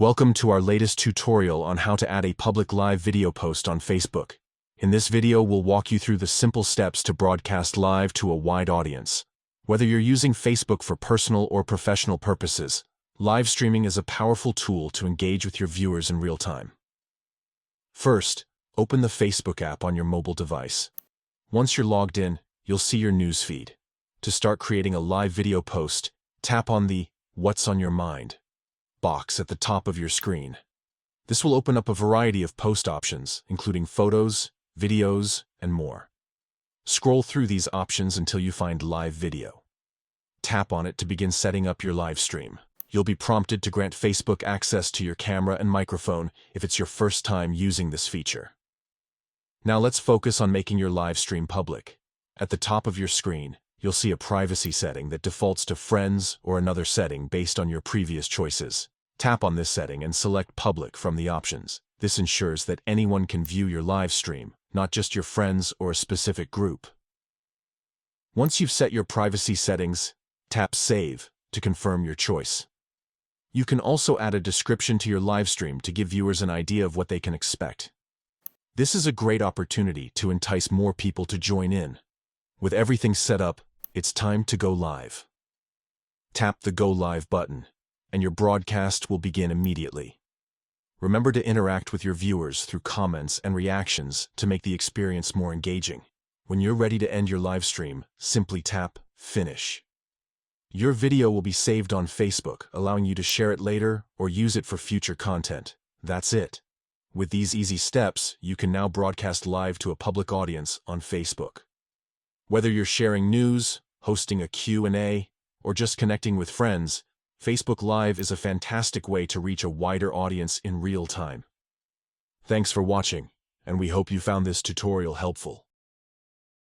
Welcome to our latest tutorial on how to add a public live video post on Facebook. In this video, we'll walk you through the simple steps to broadcast live to a wide audience. Whether you're using Facebook for personal or professional purposes, live streaming is a powerful tool to engage with your viewers in real time. First, open the Facebook app on your mobile device. Once you're logged in, you'll see your news feed. To start creating a live video post, tap on the "What's on your mind" box at the top of your screen. This will open up a variety of post options, including photos, videos, and more. Scroll through these options until you find Live Video. Tap on it to begin setting up your live stream. You'll be prompted to grant Facebook access to your camera and microphone if it's your first time using this feature. Now let's focus on making your live stream public. At the top of your screen, you'll see a privacy setting that defaults to friends or another setting based on your previous choices. Tap on this setting and select Public from the options. This ensures that anyone can view your live stream, not just your friends or a specific group. Once you've set your privacy settings, tap Save to confirm your choice. You can also add a description to your live stream to give viewers an idea of what they can expect. This is a great opportunity to entice more people to join in. With everything set up, it's time to go live. Tap the Go Live button, and your broadcast will begin immediately. Remember to interact with your viewers through comments and reactions to make the experience more engaging. When you're ready to end your live stream, simply tap Finish. Your video will be saved on Facebook, allowing you to share it later or use it for future content. That's it. With these easy steps, you can now broadcast live to a public audience on Facebook. Whether you're sharing news, hosting a Q&A, or just connecting with friends, Facebook Live is a fantastic way to reach a wider audience in real time. Thanks for watching, and we hope you found this tutorial helpful.